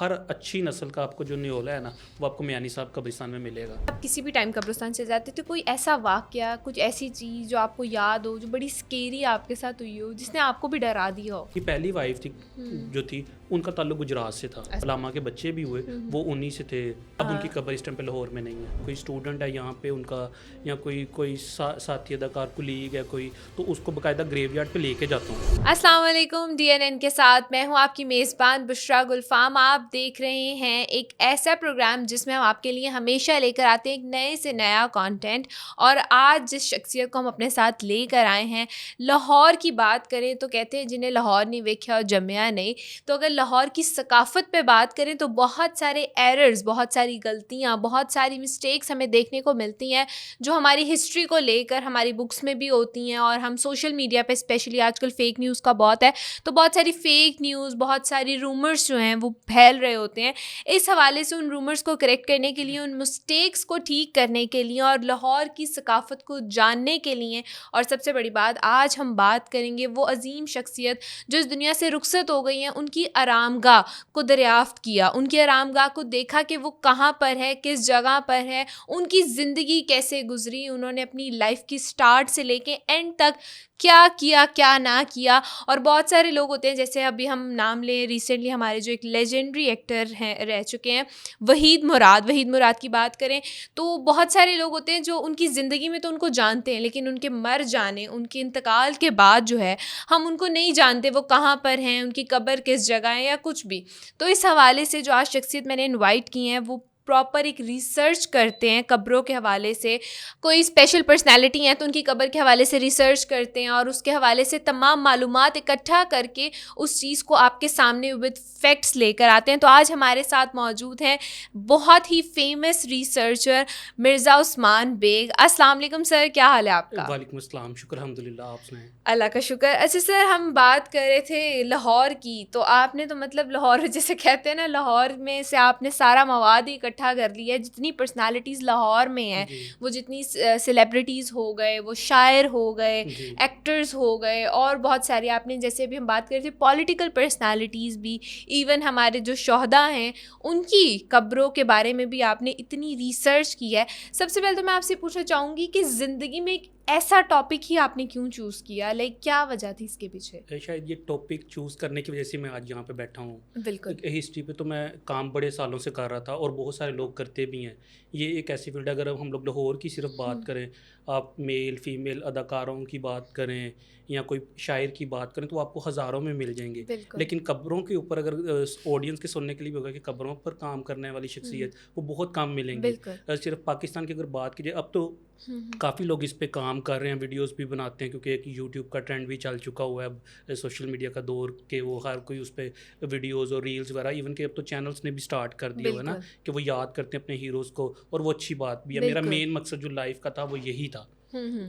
ہر اچھی نسل کا آپ کو جو نیولا ہے نا وہ آپ کو میانی صاحب قبرستان میں ملے گا. آپ کسی بھی ٹائم قبرستان سے جاتے تو کوئی ایسا واقعہ, کچھ ایسی چیز جو آپ کو یاد ہو, جو بڑی اسکیری آپ کے ساتھ ہوئی ہو, جس نے آپ کو بھی ڈرا دیا ہو؟ کی پہلی وائف تھی جو تھی ان کا تعلق گجرات سے تھا. علامہ کے بچے بھی ہوئے وہ انہی سے تھے. اب ان کی قبر اس ٹائم پہ لاہور میں نہیں ہے. کوئی اسٹوڈنٹ ہے یہاں پہ ان کا, یا کوئی ساتھی اداکار کولیگ ہے کوئی, تو اس کو باقاعدہ گریو یارڈ پہ لے کے جاتا ہوں. السلام علیکم, DNN کے ساتھ میں ہوں آپ کی میزبان بشرا گلفام. آپ دیکھ رہے ہیں ایک ایسا پروگرام جس میں ہم آپ کے لیے ہمیشہ لے کر آتے ہیں ایک نئے سے نیا کانٹینٹ. اور آج جس شخصیت کو ہم اپنے ساتھ لے کر آئے ہیں, لاہور کی بات کریں تو کہتے ہیں جنہیں لاہور نہیں ویکھیا اور جمیا نہیں. تو اگر لاہور کی ثقافت پہ بات کریں تو بہت سارے ایررز, بہت ساری غلطیاں, بہت ساری مسٹیکس ہمیں دیکھنے کو ملتی ہیں جو ہماری ہسٹری کو لے کر ہماری بکس میں بھی ہوتی ہیں. اور ہم سوشل میڈیا پہ اسپیشلی آج کل فیک نیوز کا بہت ہے, تو بہت ساری فیک نیوز, بہت ساری رومرز جو ہیں وہ پھیل رہے ہوتے ہیں. اس حوالے سے ان رومرز کو کریکٹ کرنے کے لیے, ان مسٹیکس کو ٹھیک کرنے کے لیے اور لاہور کی ثقافت کو جاننے کے لیے, اور سب سے بڑی بات آج ہم بات کریں گے وہ عظیم شخصیت جو اس دنیا سے رخصت ہو گئی ہیں, ان کی آرام گاہ کو دریافت کیا, ان کی آرام گاہ کو دیکھا کہ وہ کہاں پر ہے, کس جگہ پر ہے, ان کی زندگی کیسے گزری, انہوں نے اپنی لائف کی سٹارٹ سے لے کے اینڈ تک کیا کیا کیا نہ کیا. اور بہت سارے لوگ ہوتے ہیں, جیسے ابھی ہم نام لیں, ریسنٹلی ہمارے جو ایک لیجنڈری ایکٹر ہیں رہ چکے ہیں وحید مراد کی بات کریں تو بہت سارے لوگ ہوتے ہیں جو ان کی زندگی میں تو ان کو جانتے ہیں, لیکن ان کے مر جانے, ان کے انتقال کے بعد جو ہے ہم ان کو نہیں جانتے وہ کہاں پر ہیں, ان کی قبر کس جگہ ہے یا کچھ بھی. تو اس حوالے سے جو آج شخصیت میں نے انوائٹ کی ہیں وہ پراپر ایک ریسرچ کرتے ہیں قبروں کے حوالے سے. کوئی اسپیشل پرسنالٹی ہیں تو ان کی قبر کے حوالے سے ریسرچ کرتے ہیں اور اس کے حوالے سے تمام معلومات اکٹھا کر کے اس چیز کو آپ کے سامنے ود فیکٹس لے کر آتے ہیں. تو آج ہمارے ساتھ موجود ہیں بہت ہی فیمس ریسرچر مرزا عثمان بیگ. السلام علیکم سر, کیا حال ہے آپ کا؟ وعلیکم السلام, شکر الحمدللہ, آپ سنائیں. اللہ کا شکر. اچھا سر, ہم بات کر رہے تھے لاہور کی, تو آپ نے تو مطلب لاہور جیسے کہتے ہیں نا, لاہور میں سے آپ نے سارا مواد ہی اکٹھا کر لیا ہے. جتنی پرسنالٹیز لاہور میں ہیں, وہ جتنی سیلیبریٹیز ہو گئے, وہ شاعر ہو گئے, ایکٹرز ہو گئے, اور بہت ساری آپ نے, جیسے ابھی ہم بات کر رہے تھے پولیٹیکل پرسنالٹیز بھی, ایون ہمارے جو شہداء ہیں ان کی قبروں کے بارے میں بھی آپ نے اتنی ریسرچ کی ہے. سب سے پہلے تو میں آپ سے پوچھنا چاہوں گی کہ زندگی میں ایک ایسا ٹاپک ہی آپ نے کیوں چوز کیا, لائک کیا وجہ تھی اس کے پیچھے؟ شاید یہ ٹاپک چوز کرنے کی وجہ سے میں آج یہاں پہ بیٹھا ہوں. بالکل. ہسٹری پہ تو میں کام بڑے سالوں سے کر رہا تھا اور بہت سارے لوگ کرتے بھی ہیں. یہ ایک ایسی فیلڈ ہے, اگر ہم لوگ لاہور کی صرف بات کریں, آپ میل فیمیل اداکاروں کی بات کریں یا کوئی شاعر کی بات کریں تو آپ کو ہزاروں میں مل جائیں گے. لیکن قبروں کے اوپر اگر آڈینس کے سننے کے لیے بھی ہوگا کہ قبروں پر کام کرنے والی شخصیت, وہ بہت کم ملیں گی. صرف پاکستان کی اگر بات کی جائے, اب تو کافی لوگ اس پہ کام کر رہے ہیں, ویڈیوز بھی بناتے ہیں, کیونکہ ایک یوٹیوب کا ٹرینڈ بھی چل چکا ہوا ہے اب, سوشل میڈیا کا دور کہ وہ ہر کوئی اس پہ ویڈیوز اور ریلز وغیرہ, ایون کہ اب تو چینلز نے بھی سٹارٹ کر دیا ہوا ہے نا کہ وہ یاد کرتے ہیں اپنے ہیروز کو, اور وہ اچھی بات بھی ہے. میرا مین مقصد جو لائف کا تھا وہ یہی تھا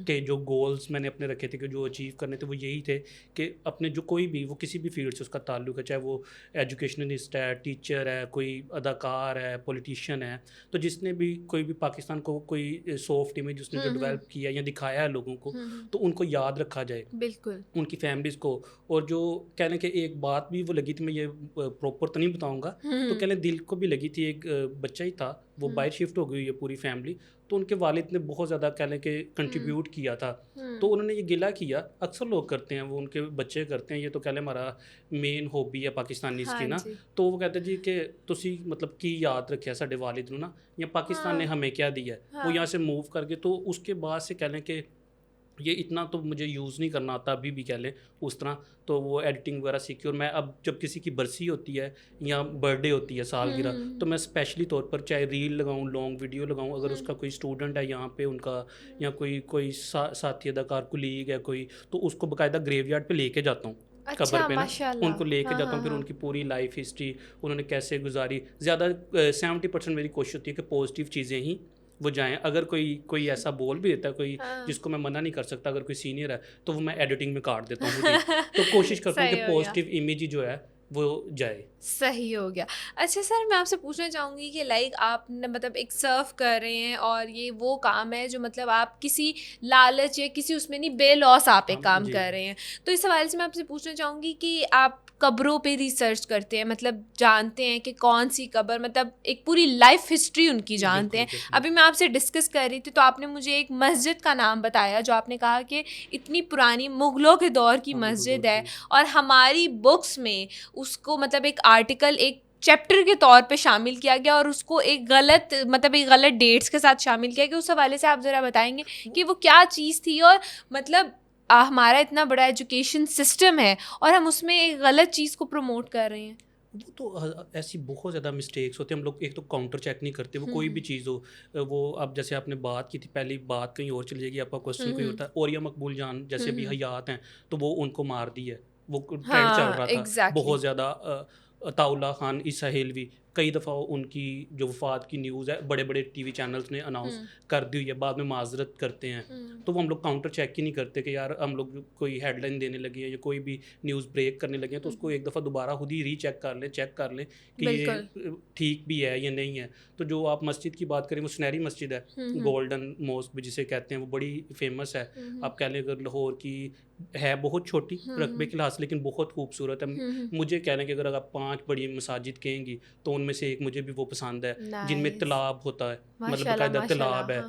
کہ جو گولز میں نے اپنے رکھے تھے کہ جو اچیو کرنے تھے وہ یہی تھے کہ اپنے جو کوئی بھی, وہ کسی بھی فیلڈ سے اس کا تعلق ہے, چاہے وہ ایجوکیشنلسٹ ہے, ٹیچر ہے, کوئی اداکار ہے, پولیٹیشین ہے, تو جس نے بھی کوئی بھی پاکستان کو کوئی سافٹ امیج اس نے جو ڈیولپ کیا یا دکھایا ہے لوگوں کو, تو ان کو یاد رکھا جائے, بالکل, ان کی فیملیز کو. اور جو کہہ لیں کہ ایک بات بھی وہ لگی تھی, میں یہ پراپر تو نہیں بتاؤں گا, تو کہہ لیں دل کو بھی لگی تھی. ایک بچہ ہی تھا, وہ باہر شفٹ ہو گئی ہے پوری فیملی, تو ان کے والد نے بہت زیادہ کہہ لیں کہ کنٹریبیوٹ کیا تھا, تو انہوں نے یہ گلہ کیا. اکثر لوگ کرتے ہیں, وہ ان کے بچے کرتے ہیں, یہ تو کہہ لیں ہمارا مین ہابی ہے پاکستانی اس کی نا. تو وہ کہتے ہیں جی کہ تسی مطلب کی یاد رکھیا ساڈے والد نو نا, یا پاکستان نے ہمیں کیا دیا ہے, وہ یہاں سے موو کر کے. تو اس کے بعد سے کہہ لیں کہ یہ اتنا تو مجھے یوز نہیں کرنا آتا ابھی بھی کہہ لیں اس طرح, تو وہ ایڈیٹنگ وغیرہ سیکھی. اور میں اب جب کسی کی برسی ہوتی ہے یا برتھ ڈے ہوتی ہے, سالگرہ, تو میں اسپیشلی طور پر چاہے ریل لگاؤں, لانگ ویڈیو لگاؤں, اگر اس کا کوئی اسٹوڈنٹ ہے یہاں پہ ان کا, یا کوئی ساتھی اداکار کولیگ ہے کوئی, تو اس کو باقاعدہ گریو یارڈ پہ لے کے جاتا ہوں قبر پہ نا, ان کو لے کے جاتا ہوں, پھر ان کی پوری لائف ہسٹری انہوں نے کیسے گزاری. زیادہ 70% میری کوشش ہوتی ہے کہ پازیٹیو چیزیں ہی وہ جائیں. اگر کوئی ایسا بول بھی دیتا ہے کوئی جس کو میں منع نہیں کر سکتا, اگر کوئی سینئر ہے تو وہ میں ایڈیٹنگ میں کاٹ دیتا ہوں, تو کوشش کرتا ہوں کہ پازیٹیو امیج جو ہے وہ جائے. صحیح ہو گیا. اچھا سر, میں آپ سے پوچھنا چاہوں گی کہ لائک آپ نے مطلب ایک سرو کر رہے ہیں, اور یہ وہ کام ہے جو مطلب آپ کسی لالچ یا کسی اس میں نہیں, بے لوس آپ ایک کام کر رہے ہیں. تو اس حوالے سے میں آپ سے پوچھنا چاہوں گی کہ آپ قبروں پہ ریسرچ کرتے ہیں, مطلب جانتے ہیں کہ کون سی قبر, مطلب ایک پوری لائف ہسٹری ان کی جانتے ہیں. ابھی میں آپ سے ڈسکس کر رہی تھی تو آپ نے مجھے ایک مسجد کا نام بتایا جو آپ نے کہا کہ اتنی پرانی مغلوں کے دور کی مسجد ہے, اور ہماری بکس میں اس کو مطلب ایک آرٹیکل, ایک چیپٹر کے طور پہ شامل کیا گیا, اور اس کو ایک غلط مطلب ایک غلط ڈیٹس کے ساتھ شامل کیا گیا. اس حوالے سے آپ ذرا بتائیں گے کہ وہ کیا چیز تھی, اور مطلب ہمارا اتنا بڑا ایجوکیشن سسٹم ہے اور ہم اس میں ایک غلط چیز کو پروموٹ کر رہے ہیں. وہ تو ایسی بہت زیادہ مسٹیکس ہوتے ہیں. ہم لوگ ایک تو کاؤنٹر چیک نہیں کرتے, وہ کوئی بھی چیز ہو, وہ اب جیسے آپ نے بات کی تھی پہلی بات کہیں اور چل جائے گی, آپ کا کوشچن کوئی ہوتا ہے. اوریا مقبول جان جیسے ابھی حیات ہیں تو وہ ان کو مار دی ہے, وہ ٹرینڈ چل رہا تھا بہت زیادہ. عطاء اللہ خان اسحیلوی, کئی دفعہ ان کی جو وفات کی نیوز ہے بڑے بڑے ٹی وی چینلز نے اناؤنس کر دی ہوئی ہے, بعد میں معذرت کرتے ہیں. تو وہ ہم لوگ کاؤنٹر چیک ہی نہیں کرتے کہ یار ہم لوگ کوئی ہیڈ لائن دینے لگے ہیں یا کوئی بھی نیوز بریک کرنے لگے ہیں تو اس کو ایک دفعہ دوبارہ خود ہی ری چیک کر لیں کہ یہ ٹھیک بھی ہے یا نہیں ہے. تو جو آپ مسجد کی بات کریں, وہ سنہری مسجد ہے, گولڈن موسک جسے کہتے ہیں, وہ بڑی فیمس ہے. آپ کہہ لیں اگر لاہور کی ہے بہت چھوٹی رقبے کے لحاظ سے لیکن بہت خوبصورت ہے. مجھے کہہ لیں کہ اگر آپ 5 بڑی مساجد کہیں گی تو ان میں سے ایک مجھے بھی وہ پسند ہے جن میں تالاب ہوتا ہے, مطلب باقاعدہ تالاب ہے.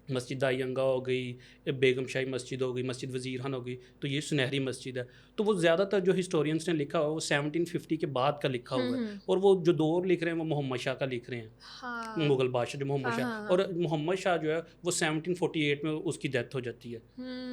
مسجد دائی انگا ہو گئی, بیگم شاہی مسجد ہو گئی, مسجد وزیر خان ہو گئی, تو یہ سنہری مسجد ہے. تو وہ زیادہ تر جو ہسٹورینس نے لکھا ہوا ہے وہ 1750 کے بعد کا لکھا ہوا ہے, اور وہ جو دور لکھ رہے ہیں وہ محمد شاہ کا لکھ رہے ہیں, مغل بادشاہ جو محمد شاہ. اور محمد شاہ جو ہے وہ 1748 میں اس کی ڈیتھ ہو جاتی ہے,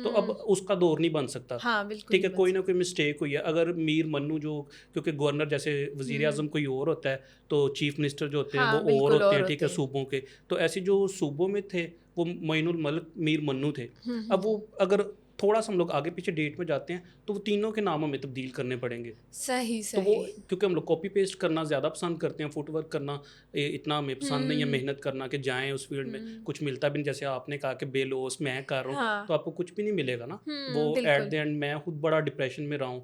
تو اب اس کا دور نہیں بن سکتا. ٹھیک ہے, کوئی نہ کوئی مسٹیک ہوئی ہے. اگر میر منو جو, کیونکہ گورنر جیسے وزیر اعظم کوئی اور ہوتا ہے تو چیف منسٹر جو ہوتے ہیں وہ اور ہوتے ہیں, ٹھیک ہے, صوبوں کے. تو ایسے جو صوبوں میں تھے وہ معین الملک میر منو تھے. اب وہ اگر تھوڑا سا ہم لوگ آگے پیچھے ڈیٹ میں جاتے ہیں تو وہ تینوں کے ناموں میں تبدیل کرنے پڑیں گے. صحیح. تو وہ کیونکہ ہم لوگ کاپی پیسٹ کرنا زیادہ پسند کرتے ہیں, فٹ ورک کرنا اتنا ہمیں پسند نہیں ہے, محنت کرنا کہ جائیں اس فیلڈ میں کچھ ملتا بھی نہیں. جیسے آپ نے کہا کہ بے لوس میں کر رہا ہوں تو آپ کو کچھ بھی نہیں ملے گا نا. وہ ایٹ دی اینڈ میں خود بڑا ڈپریشن میں رہا ہوں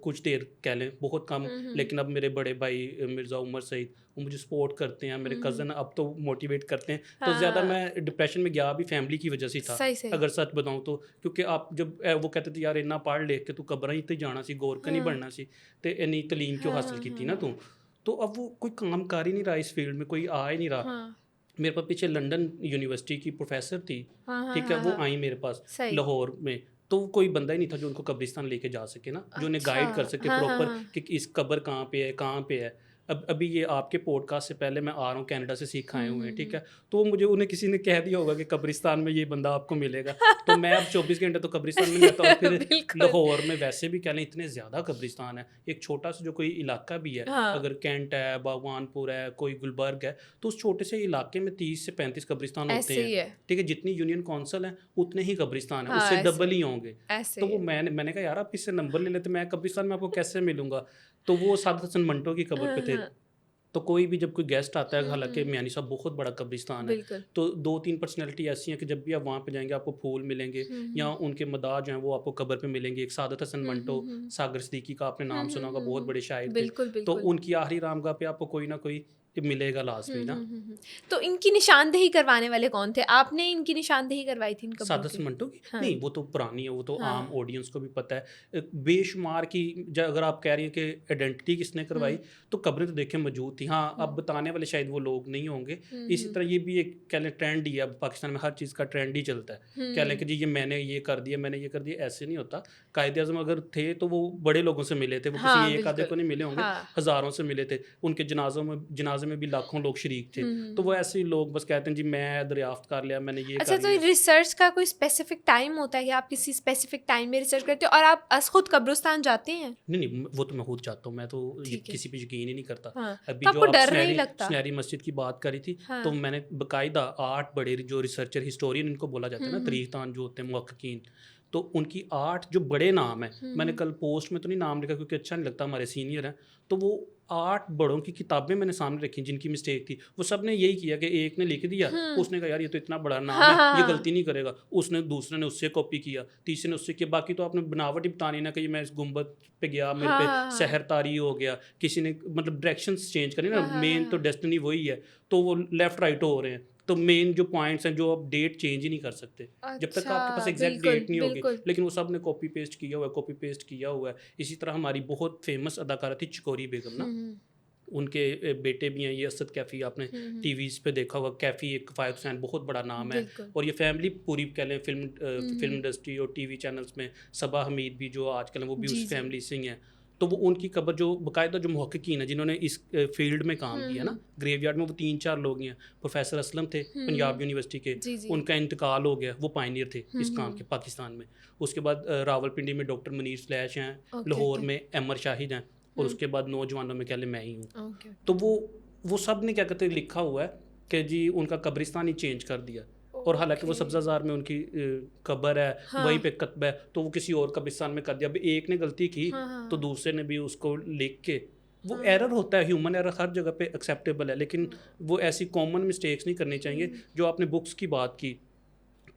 کچھ دیر کہہ لیں, بہت کم, لیکن اب میرے بڑے بھائی مرزا عمر سعید وہ مجھے سپورٹ کرتے ہیں, میرے کزن اب تو موٹیویٹ کرتے ہیں. تو زیادہ میں ڈپریشن میں گیا بھی فیملی کی وجہ سے تھا اگر سچ بتاؤں تو, کیونکہ آپ جب وہ کہتے تھے یار اتنا پڑھ لے کے تو قبریں ہی تے جانا سی, گور کا نہیں بڑھنا سی, تے اتنی تعلیم کیوں حاصل کی تھی نا تو اب وہ کوئی کام کر ہی نہیں رہا اس فیلڈ میں, کوئی آ ہی نہیں رہا. میرے پاس پیچھے لنڈن یونیورسٹی کی پروفیسر تھی, ٹھیک ہے, وہ آئیں میرے پاس لاہور میں, تو کوئی بندہ ہی نہیں تھا جو ان کو قبرستان لے کے جا سکے نا, جو انہیں گائیڈ کر سکے پراپر کہ اس قبر کہاں پہ ہے. ابھی یہ آپ کے پوڈ کاسٹ سے پہلے میں آ رہا ہوں کینیڈا سے سیکھ آئے ہوئے ہیں, ٹھیک ہے, تو مجھے انہیں کسی نے کہہ دیا ہوگا کہ قبرستان میں یہ بندہ آپ کو ملے گا, تو میں اب 24 گھنٹے تو قبرستان میں نہیں رہتا. اور پھر لاہور میں ویسے بھی کہہ لیں اتنے زیادہ قبرستان ہے, ایک چھوٹا سا جو کوئی علاقہ بھی ہے, اگر کینٹ ہے, باغوان پور ہے, کوئی گلبرگ ہے, تو اس چھوٹے سے علاقے میں 30 سے 35 قبرستان ہوتے ہیں, ٹھیک ہے. جتنی یونین کونسل ہیں اتنے ہی قبرستان ہیں, اس سے ڈبل ہی ہوں گے. تو وہ میں نے کہا یار آپ اس سے نمبر لے لیتے, میں قبرستان میں آپ کو کیسے ملوں گا. تو وہ سعادت حسن منٹو کی قبر پہ تھے. تو کوئی بھی جب کوئی گیسٹ آتا ہے, حالانکہ میانی صاحب بہت بڑا قبرستان ہے, تو 2-3 پرسنالٹی ایسی ہیں کہ جب بھی آپ وہاں پہ جائیں گے آپ کو پھول ملیں گے, یا ان کے مداح جو ہیں وہ آپ کو قبر پہ ملیں گے. ایک سعادت حسن منٹو, ساگر صدیقی کا آپ نے نام سنا ہوگا, بہت بڑے شاعر تھے, تو ان کی آخری رامگاہ پہ آپ کو کوئی نہ کوئی ملے گا لازمی نا. تو ان کی نشاندہی کروانے والے کون تھے؟ آپ نے ان کی نشاندہی کروائی تھی ان قبروں کی؟ سعادت حسن منٹو کی نہیں, وہ تو پرانی ہے, وہ تو عام آڈینس کو بھی پتہ ہے. بے شمار کی اگر آپ کہہ رہی ہیں کہ آئیڈینٹی کس نے کروائی, تو قبریں تو دیکھیں موجود تھیں. ہاں, اب بتانے والے شاید وہ لوگ نہیں ہوں گے. اسی طرح یہ بھی ایک کہہ لیں ٹرینڈ ہی ہے, اب پاکستان میں ہر چیز کا ٹرینڈ ہی چلتا ہے. کہہ لیں کہ جی یہ میں نے یہ کر دیا, میں نے یہ کر دیا, ایسے نہیں ہوتا. قائد اعظم اگر تھے تو وہ بڑے لوگوں سے ملے تھے, وہ کسی ایک آدھے کو نہیں ملے ہوں گے, ہزاروں سے ملے تھے. ان کے جنازے میں بھی لاکھوں لوگ شریک تھے. تو وہ ایسے ہی لوگ بس کہتے ہیں جی میں دریافت کر لیا, میں نے یہ. اچھا, تو ریسرچ کا کوئی اسپیسیفک ٹائم ہوتا ہے کہ آپ کسی اسپیسیفک ٹائم میں ریسرچ کرتے ہو, اور آپ از خود قبرستان جاتے ہیں؟ نہیں, وہ تو میں خود جاتا ہوں, میں تو کسی پہ یقین ہی نہیں کرتا. ابھی جو آپ سنہری مسجد کی بات کری تھی, تو میں نے باقاعدہ 8 بڑے جو ریسرچر ہسٹورین ان کو بولا جاتا ہے نا, تاریخ دان جو ہوتے ہیں محققین, تو ان کی 8 جو بڑے نام ہیں, میں نے کل پوسٹ میں تو نہیں نام لکھا کیونکہ اچھا نہیں لگتا, ہمارے سینئر ہیں, تو وہ 8 بڑوں کی کتابیں میں نے سامنے رکھی جن کی مسٹیک تھی. وہ سب نے یہی کیا کہ ایک نے لکھ دیا, اس نے کہا یار یہ تو اتنا بڑا نام ہے, یہ غلطی نہیں کرے گا, اس نے دوسرے نے اس سے کاپی کیا, تیسرے نے اس سے کیا. باقی تو آپ نے بناوٹ ہی بتانی نا کہ میں اس گنبد پہ گیا, میرے پہ سحر طاری ہو گیا, کسی نے مطلب ڈائریکشنز چینج کرنی نا, مین تو ڈیسٹنی وہی ہے, تو وہ لیفٹ رائٹ ہو رہے ہیں. تو مین جو پوائنٹس ہیں جو آپ ڈیٹ چینج ہی نہیں کر سکتے جب تک آپ کے پاس ایگزیکٹ ڈیٹ نہیں ہوگی, لیکن وہ سب نے کاپی پیسٹ کیا ہوا ہے. اسی طرح ہماری بہت فیمس اداکارہ تھی چکوری بیگم نا, ان کے بیٹے بھی ہیں یہ اسد کیفی, آپ نے ٹی ویز پہ دیکھا ہوگا. کیفی ایک فائر حسین بہت بڑا نام ہے, اور یہ فیملی پوری کہہ لیں فلم انڈسٹری اور ٹی وی چینلز میں صبا حمید بھی جو آج کل ہیں وہ بھی اس فیملی سے ہی ہیں. تو وہ ان کی قبر جو باقاعدہ جو محققین ہیں جنہوں نے اس فیلڈ میں کام کیا نا گریو یارڈ میں, وہ 3-4 لوگ ہیں. پروفیسر اسلم تھے پنجاب یونیورسٹی کے, ان کا انتقال ہو گیا, وہ پائنیئر تھے اس کام کے پاکستان میں. اس کے بعد راول پنڈی میں ڈاکٹر منیر سلیش ہیں, لاہور میں احمد شاہد ہیں, اور اس کے بعد نوجوانوں میں کہہ لیں میں ہی ہوں. تو وہ سب نے کیا کہتے ہیں لکھا ہوا ہے کہ جی ان کا قبرستان ہی چینج کر دیا, اور حالانکہ وہ سبزہ زار میں ان کی قبر ہے, وہیں پہ کتب ہے, تو وہ کسی اور قبرستان میں کر دیا. اب ایک نے غلطی کی تو دوسرے نے بھی اس کو لکھ کے, وہ ایرر ہوتا ہے, ہیومن ایرر ہر جگہ پہ ایکسیپٹیبل ہے, لیکن وہ ایسی کامن مسٹیکس نہیں کرنی چاہیے. جو آپ نے بکس کی بات کی,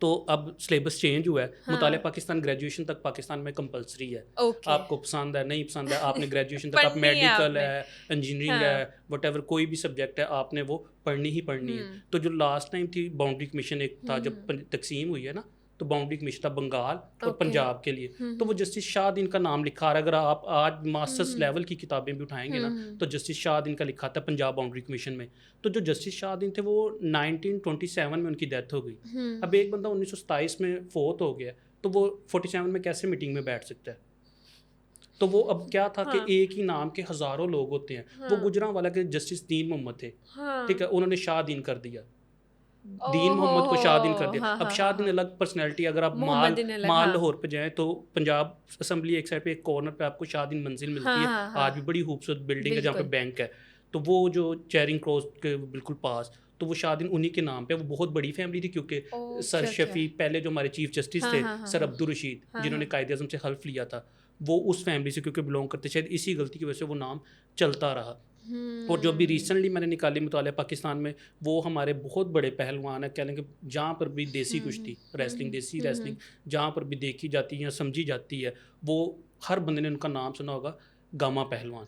تو اب سلیبس چینج ہوا ہے, مطالعہ پاکستان گریجویشن تک پاکستان میں کمپلسری ہے. آپ کو پسند ہے نہیں پسند ہے, آپ نے گریجویشن تک, آپ میڈیکل ہے, انجینئرنگ ہے, وٹ ایور کوئی بھی سبجیکٹ ہے, آپ نے وہ پڑھنی ہی پڑھنی ہے. تو جو لاسٹ ٹائم تھی باؤنڈری کمیشن ایک تھا, جب تقسیم ہوئی ہے نا, تو باؤنڈری کمیشن تھا بنگال اور پنجاب کے لیے, تو وہ جسٹس شاہ دین کا نام لکھا رہا ہے. اگر آپ آج ماسٹرس لیول کی کتابیں بھی اٹھائیں گے نا, تو جسٹس شاہ دین کا لکھا تھا پنجاب باؤنڈری کمیشن میں. تو جو جسٹس شاہ دین تھے وہ 1927 میں ان کی ڈیتھ ہو گئی. اب ایک بندہ 1927 میں فوت ہو گیا, تو وہ 47 میں کیسے میٹنگ میں بیٹھ سکتا ہے؟ تو وہ اب کیا تھا کہ ایک ہی نام کے ہزاروں لوگ ہوتے ہیں. وہ گجرانوالہ کے جسٹس دین محمد تھے, ٹھیک ہے, انہوں نے شاہ دین کر دیا, دین محمد کو شاہ دین کر دیا. اب شاہ دین الگ پرسنالٹی, اگر آپ مال لاہور پہ جائیں تو پنجاب اسمبلی ایک سائڈ پہ ایک کارنر پہ آپ کو شاہ دین منزل ملتی ہے, آج بھی بڑی خوبصورت بلڈنگ ہے جہاں پہ بینک ہے. تو وہ جو چیرنگ کراس کے بالکل پاس, تو وہ شاہ دین انہی کے نام پہ. وہ بہت بڑی فیملی تھی, کیونکہ سر شفیع پہلے جو ہمارے چیف جسٹس تھے سر عبدالرشید, جنہوں نے قائد اعظم سے حلف لیا تھا, وہ اس فیملی سے کیونکہ بلونگ کرتے, شاید اسی غلطی کی وجہ سے وہ نام چلتا رہا. اور جو بھی ریسنٹلی میں نے نکالی مطالعہ پاکستان میں, وہ ہمارے بہت بڑے پہلوان ہیں, کہہ لیں کہ جہاں پر بھی دیسی کشتی ریسلنگ, دیسی ریسلنگ جہاں پر بھی دیکھی جاتی ہے, سمجھی جاتی ہے, وہ ہر بندے نے ان کا نام سنا ہوگا, گاما پہلوان,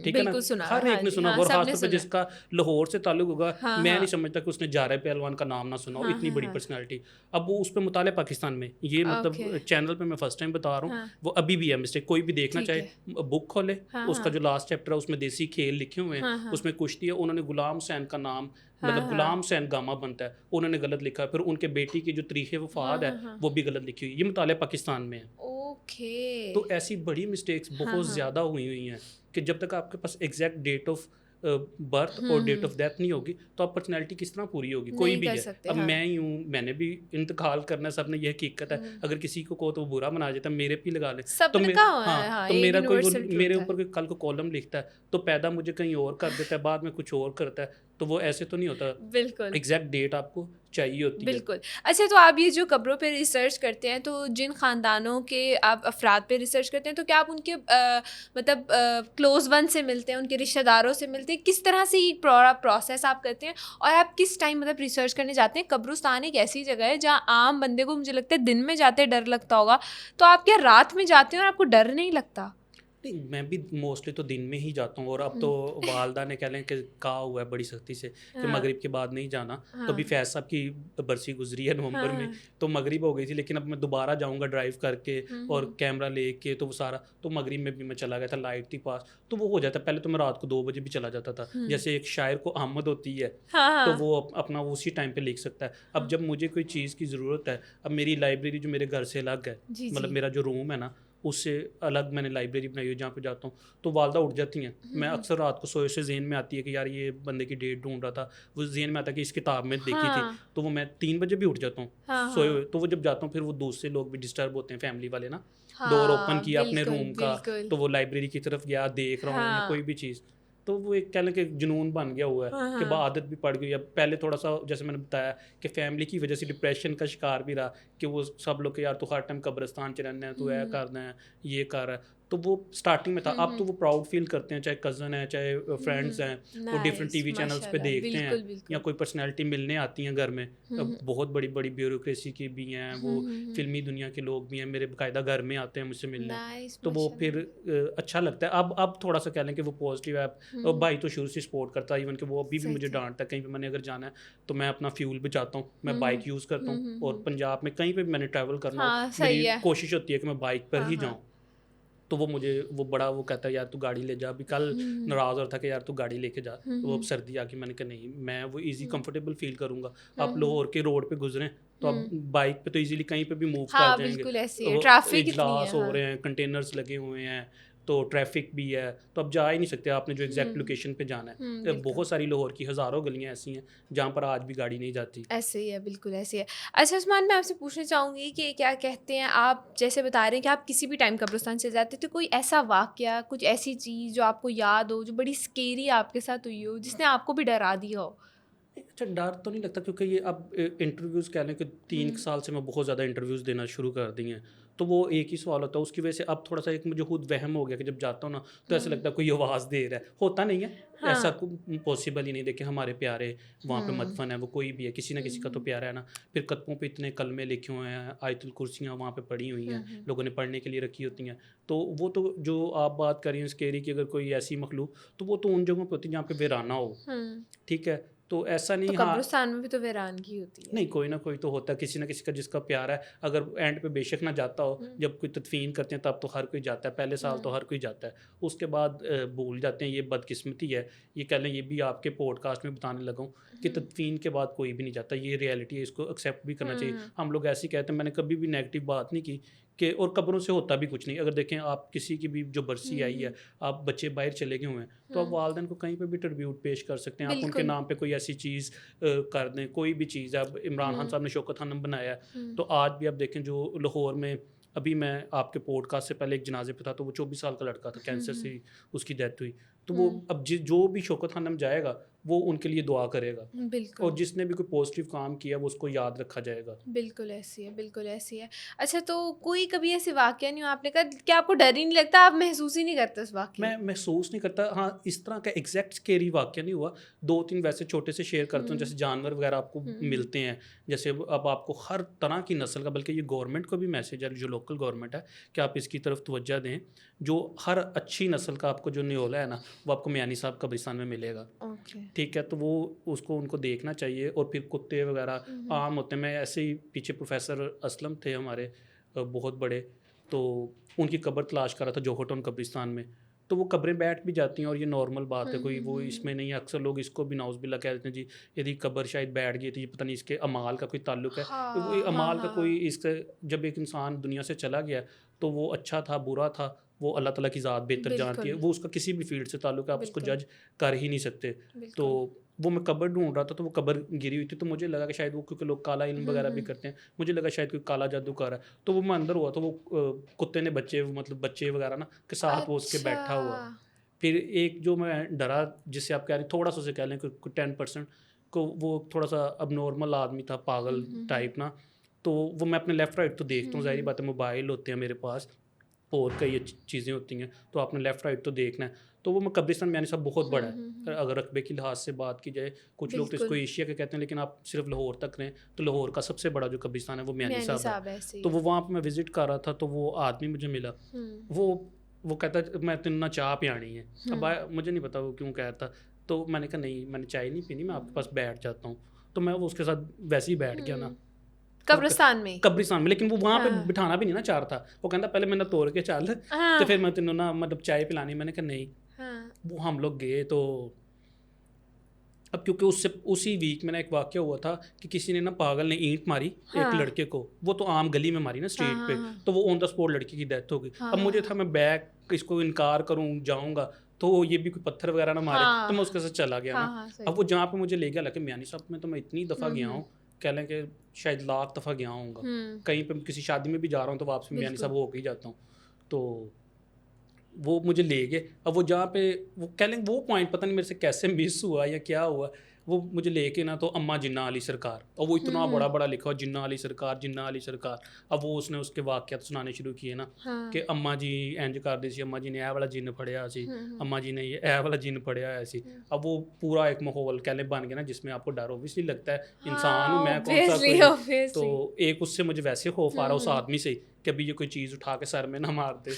ٹھیک ہے نا, ہر ایک نے سنا ہوگا. اور خاص طور پہ جس کا لاہور سے تعلق ہوگا, میں نہیں سمجھتا کہ اس نے جارہ پہلوان کا نام نہ سنا ہو, اتنی بڑی پرسنالٹی. اب وہ اس پہ مطالعہ پاکستان میں, یہ مطلب چینل پہ میں فرسٹ ٹائم بتا رہا ہوں, وہ ابھی بھی ہے مسٹیک. کوئی بھی دیکھنا چاہے بک کھولے, اس کا جو لاسٹ چیپٹر ہے اس میں دیسی کھیل لکھے ہوئے ہیں, اس میں کشتی ہے. انہوں نے غلام حسین کا نام, مطلب غلام حسین گاما بنتا ہے, انہوں نے غلط لکھا ہے. پھر ان کے بیٹی کی جو تاریخ وفات ہے وہ بھی غلط لکھی ہوئی. یہ مطالعہ پاکستان میں ہے. تو ایسی بڑی مسٹیکس بہت زیادہ ہوئی ہیں کہ جب تک آپ کے پاس ایگزیکٹ ڈیٹ آف برتھ اور ڈیٹ آف ڈیتھ نہیں ہوگی, تو آپ پرسنالٹی کس طرح پوری ہوگی؟ کوئی بھی ہے. اب میں ہی ہوں, میں نے بھی انتقال کرنا ہے, سب نے, یہ حقیقت ہے. اگر کسی کو کہو تو وہ برا بنا جاتا ہے, میرے پہ لگا لے, تو میرا کوئی میرے اوپر کوئی کل کو کالم لکھتا ہے, تو پیدا مجھے کہیں اور کر دیتا ہے, بعد میں کچھ اور کرتا ہے. تو وہ ایسے تو نہیں ہوتا. بالکل ایگزیکٹ ڈیٹ آپ کو چاہیے ہوتی ہے. بالکل. اچھا, تو آپ یہ جو قبروں پہ ریسرچ کرتے ہیں, تو جن خاندانوں کے آپ افراد پہ ریسرچ کرتے ہیں, تو کیا آپ ان کے مطلب کلوز ون سے ملتے ہیں, ان کے رشتہ داروں سے ملتے ہیں؟ کس طرح سے یہ پروسیس آپ کرتے ہیں, اور آپ کس ٹائم مطلب ریسرچ کرنے جاتے ہیں؟ قبرستان ایک ایسی جگہ ہے جہاں عام بندے کو, مجھے لگتا ہے دن میں جاتے ڈر لگتا ہوگا, تو آپ کیا رات میں جاتے ہیں اور آپ کو ڈر نہیں لگتا؟ نہیں, میں بھی موسٹلی تو دن میں ہی جاتا ہوں. اور اب تو والدہ نے کہہ لیں کہ کہا ہوا ہے بڑی سختی سے کہ مغرب کے بعد نہیں جانا. تو ابھی فیض صاحب کی برسی گزری ہے نومبر میں, تو مغرب ہو گئی تھی, لیکن اب میں دوبارہ جاؤں گا ڈرائیو کر کے اور کیمرہ لے کے, تو وہ سارا, تو مغرب میں بھی میں چلا گیا تھا, لائٹ تھی پاس, تو وہ ہو جاتا ہے. پہلے تو میں رات کو 2 بجے بھی چلا جاتا تھا, جیسے ایک شاعر کو آمد ہوتی ہے, تو وہ اپنا اسی ٹائم پہ لکھ سکتا ہے. اب جب مجھے کوئی چیز کی ضرورت ہے, اب میری لائبریری جو میرے گھر سے الگ ہے, مطلب میرا جو روم ہے نا, اس سے الگ میں نے لائبریری بنائی ہوئی جہاں پہ جاتا ہوں, تو والدہ اٹھ جاتی ہیں. میں اکثر رات کو سوئے سے ذہن میں آتی ہے کہ یار یہ بندے کی ڈیٹ ڈھونڈ رہا تھا, وہ ذہن میں آتا ہے کہ اس کتاب میں دیکھی تھی, تو وہ میں 3 بجے بھی اٹھ جاتا ہوں سوئے ہوئے. تو وہ جب جاتا ہوں پھر وہ دوسرے لوگ بھی ڈسٹرب ہوتے ہیں, فیملی والے نا, ڈور اوپن کیا اپنے روم کا, تو وہ لائبریری کی طرف گیا, دیکھ رہا ہوں کوئی بھی چیز, تو وہ ایک کہہ لیں کہ جنون بن گیا ہوا ہے کہ عادت بھی پڑ گئی. اب پہلے تھوڑا سا جیسے میں نے بتایا کہ فیملی کی وجہ سے ڈپریشن کا شکار بھی رہا, کہ وہ سب لوگ کہ یار تو ہر ٹائم قبرستان چ رہنا ہے, تو اے کرنا ہے, یہ کر رہا ہے. تو وہ اسٹارٹنگ میں تھا. اب تو وہ پراؤڈ فیل کرتے ہیں, چاہے کزن ہیں چاہے فرینڈس ہیں, وہ ڈفرینٹ ٹی وی چینلس پہ دیکھتے ہیں, یا کوئی پرسنالٹی ملنے آتی ہیں گھر میں, بہت بڑی بڑی بیوروکریسی کی بھی ہیں, وہ فلمی دنیا کے لوگ بھی ہیں, میرے باقاعدہ گھر میں آتے ہیں مجھ سے ملنے, تو وہ پھر اچھا لگتا ہے. اب تھوڑا سا کہہ لیں کہ وہ پازیٹیو ہے. بھائی تو شروع سے سپورٹ کرتا ہے, ایون کہ وہ ابھی بھی مجھے ڈانٹتا ہے کہیں پہ میں نے اگر جانا ہے تو میں اپنا فیول بچاتا ہوں, میں بائک یوز کرتا ہوں, اور پنجاب میں کہیں پہ بھی میں نے ٹریول کرنا ہو میری کوشش ہوتی ہے کہ میں بائک پر ہی جاؤں. تو وہ مجھے وہ بڑا وہ کہتا ہے یار تو گاڑی لے جا. ابھی کل ناراض ہو رہا تھا کہ یار تو گاڑی لے کے جا, وہ اب سردی آ گئی, میں نے کہا نہیں میں وہ ایزی کمفرٹیبل فیل کروں گا. آپ لاہور کے روڈ پہ گزریں تو آپ بائک پہ تو ایزیلی کہیں پہ بھی موو کر جائیں گے. اجلاس ہو رہے ہیں, کنٹینرز لگے ہوئے ہیں, تو ٹریفک بھی ہے, تو اب جا ہی نہیں سکتے آپ نے جو ایگزیکٹ لوکیشن پہ جانا ہے. بہت ساری لاہور کی ہزاروں گلیاں ایسی ہیں جہاں پر آج بھی گاڑی نہیں جاتی. ایسے ہی ہے, بالکل ایسے ہی ہے. اچھا عثمان, میں آپ سے پوچھنا چاہوں گی کہ کیا کہتے ہیں آپ جیسے بتا رہے ہیں کہ آپ کسی بھی ٹائم قبرستان چلے جاتے, تو کوئی ایسا واقعہ, کچھ ایسی چیز جو آپ کو یاد ہو, جو بڑی اسکیری آپ کے ساتھ ہوئی ہو, جس نے آپ کو بھی ڈرا دیا ہو؟ اچھا, ڈر تو نہیں لگتا کیونکہ یہ اب انٹرویوز کہہ لیں کہ 3 سال سے میں بہت زیادہ انٹرویوز دینا شروع کر دی ہیں, تو وہ ایک ہی سوال ہوتا ہے. اس کی وجہ سے اب تھوڑا سا ایک مجھے خود وہم ہو گیا کہ جب جاتا ہوں نا تو ایسا لگتا ہے کوئی آواز دے رہا ہے. ہوتا نہیں ہے ایسا, پاسبل ہی نہیں. دیکھیں ہمارے پیارے وہاں پہ مدفن ہے, وہ کوئی بھی ہے, کسی نہ کسی کا تو پیارا ہے نا. پھر قطبوں پہ اتنے کلمے لکھے ہوئے ہیں, آیت الکرسیاں وہاں پہ پڑھی ہوئی ہیں, لوگوں نے پڑھنے کے لیے رکھی ہوتی ہیں. تو وہ تو جو آپ بات کر رہی ہیں اسکیری کی, اگر کوئی ایسی مخلوق, تو وہ تو ان جگہوں پہ ہوتی ہے جہاں پہ ویرانہ ہو. ٹھیک ہے, تو ایسا نہیں. قبرستان میں بھی تو ویرانگی ہوتی ہے. نہیں, کوئی نہ کوئی تو ہوتا ہے, کسی نہ کسی کا جس کا پیارا ہے. اگر اینڈ پہ بے شک نہ جاتا ہو, جب کوئی تدفین کرتے ہیں تب تو ہر کوئی جاتا ہے, پہلے سال تو ہر کوئی جاتا ہے, اس کے بعد بھول جاتے ہیں. یہ بدقسمتی ہے. یہ کہہ لیں یہ بھی آپ کے پوڈ کاسٹ میں بتانے لگا ہوں کہ تدفین کے بعد کوئی بھی نہیں جاتا. یہ ریئلٹی ہے, اس کو ایکسیپٹ بھی کرنا چاہیے. ہم لوگ ایسے ہی کہتے ہیں, میں نے کبھی بھی نیگیٹو بات نہیں کی کہ, اور قبروں سے ہوتا بھی کچھ نہیں. اگر دیکھیں آپ کسی کی بھی جو برسی آئی ہے, آپ بچے باہر چلے گئے ہوئے ہیں, تو آپ والدین کو کہیں پہ بھی ٹربیوٹ پیش کر سکتے ہیں. آپ ان کے نام پہ کوئی ایسی چیز کر دیں, کوئی بھی چیز ہے. اب عمران خان صاحب نے شوکت خانم بنایا ہے, تو آج بھی آپ دیکھیں جو لاہور میں, ابھی میں آپ کے پوڈ کاسٹ سے پہلے ایک جنازے پہ تھا, تو وہ 24 سال کا لڑکا تھا, کینسر سے اس کی ڈیتھ ہوئی. تو وہ اب جو بھی شوکت خانم جائے گا وہ ان کے لیے دعا کرے گا, اور جس نے بھی کوئی پازیٹیو کام کیا وہ اس کو یاد رکھا جائے گا. بالکل ایسی ہے, بالکل ایسی ہے. اچھا, تو کوئی کبھی ایسی واقعہ نہیں ہو, آپ نے کہا کیا آپ کو ڈر ہی نہیں لگتا, آپ محسوس ہی نہیں کرتے اس واقعے؟ میں محسوس نہیں کرتا. ہاں, اس طرح کا ایگزیکٹ اسکیری واقعہ نہیں ہوا. 2-3 ویسے چھوٹے سے شیئر کرتا ہوں. جیسے جانور وغیرہ آپ کو ملتے ہیں, جیسے اب آپ کو ہر طرح کی نسل کا, بلکہ یہ گورنمنٹ کو بھی میسیج ہے, جو لوکل گورنمنٹ ہے, کہ آپ اس کی طرف توجہ دیں. جو ہر اچھی نسل کا آپ کو جو نیولا ہے نا, وہ آپ کو میانی صاحب قبرستان میں ملے گا. ٹھیک ہے, تو وہ اس کو ان کو دیکھنا چاہیے. اور پھر کتے وغیرہ عام ہوتے ہیں. میں ایسے ہی پیچھے پروفیسر اسلم تھے ہمارے بہت بڑے, تو ان کی قبر تلاش کر رہا تھا جوہر ٹاؤن قبرستان میں. تو وہ قبریں بیٹھ بھی جاتی ہیں, اور یہ نارمل بات ہے, کوئی وہ اس میں نہیں ہے. اکثر لوگ اس کو بھی نعوذ باللہ کہہ دیتے ہیں, جی یہ قبر شاید بیٹھ گئی تھی, پتہ نہیں اس کے اعمال کا کوئی تعلق ہے. وہ اعمال کا کوئی, اس سے جب ایک انسان دنیا سے چلا گیا تو وہ اچھا تھا برا تھا, وہ اللہ تعالیٰ کی ذات بہتر جانتی ہے. وہ اس کا کسی بھی فیلڈ سے تعلق ہے, آپ اس کو جج کر ہی نہیں سکتے. تو وہ میں قبر ڈھونڈ رہا تھا, تو وہ قبر گری ہوئی تھی, تو مجھے لگا کہ شاید وہ, کیونکہ لوگ کالا علم وغیرہ بھی کرتے ہیں, مجھے لگا شاید کوئی کالا جادو کر رہا ہے. تو وہ میں اندر ہوا, تو وہ کتے نے بچے, مطلب بچے وغیرہ نا کے ساتھ وہ اس کے بیٹھا ہوا. پھر ایک جو میں ڈرا, جس سے آپ کہہ رہے ہیں تھوڑا سا سے کہہ لیں کہ 10% کو, وہ تھوڑا سا اب نارمل آدمی تھا, پاگل ٹائپ نا. تو وہ میں اپنے لیفٹ رائٹ تو دیکھتا ہوں, ظاہری بات ہے, موبائل ہوتے ہیں میرے پاس اور کئی چیزیں ہوتی ہیں, تو آپ نے لیفٹ رائٹ تو دیکھنا ہے. تو وہ میں قبرستان میانی صاحب بہت بڑا ہے, اگر رقبے کی لحاظ سے بات کی جائے. کچھ لوگ تو اس کو ایشیا کے کہتے ہیں, لیکن آپ صرف لاہور تک رہیں تو لاہور کا سب سے بڑا جو قبرستان ہے وہ میانی صاحب ہے. تو وہ وہاں پہ میں وزٹ کر رہا تھا, تو وہ آدمی مجھے ملا, وہ کہتا ہے میں تین چائے پانی ہے. اب مجھے نہیں پتا وہ کیوں کہتا, تو میں نے کہا نہیں, میں نے چائے نہیں پینی, میں آپ کے پاس بیٹھ جاتا ہوں. تو میں وہ اس کے ساتھ ویسے ہی بیٹھ گیا نا قبرستان میں, لیکن وہ وہاں پہ بٹھانا بھی نہیں نا چاہ رہا تھا. وہ کہتا پہلے میں نے توڑ کے چل, تو پھر میں تینوں نا مطلب چائے پلانی. میں نے کہا نہیں. وہ ہم لوگ گئے, تو اب کیونکہ اس سے اسی ویک میں نا ایک واقعہ ہوا تھا کہ کسی نے نا پاگل نے اینٹ ماری ایک لڑکے کو, وہ تو عام گلی میں ماری نا اسٹریٹ پہ, تو وہ آن دا اسپاٹ لڑکی کی ڈیتھ ہو گئی. اب مجھے تھا میں بیک اس کو انکار کروں جاؤں گا تو یہ بھی کوئی پتھر وغیرہ نہ مارے, تو میں اس کے ساتھ چلا گیا نا. اب وہ جہاں پہ مجھے لے گیا, لیکن میانی صاحب میں تو میں اتنی دفعہ گیا ہوں, کہہ لیں کہ شاید لاکھ دفعہ گیا ہوں گا. کہیں پہ کسی شادی میں بھی جا رہا ہوں تو واپس میانی صاحب ہو کے ہی جاتا ہوں. تو وہ مجھے لے گئے. اب وہ جہاں پہ وہ کہہ لیں وہ پوائنٹ پتہ نہیں میرے سے کیسے مس ہوا یا کیا ہوا, وہ مجھے لے کے نا تو اماں جناح علی سرکار, اور وہ اتنا بڑا بڑا لکھا ہوا جناح علی سرکار جناح علی سرکار. اب وہ اس نے اس کے واقعات سنانے شروع کیے نا کہ اماں جی انج کرتے سی, اماں جی نے اے والا جن پھڑیا سی, اماں جی نے یہ اے والا جن پھڑیا ہوا سی. اب وہ پورا ایک ماحول کہہ لیں بن گیا نا جس میں آپ کو ڈر اوبیسلی لگتا ہے انسان ہوں میں کون سا کوئی, تو ایک اس سے مجھے ویسے خوف آ رہا اس آدمی سے کہ ابھی یہ کوئی چیز اٹھا کے سر میں نہ مار دے.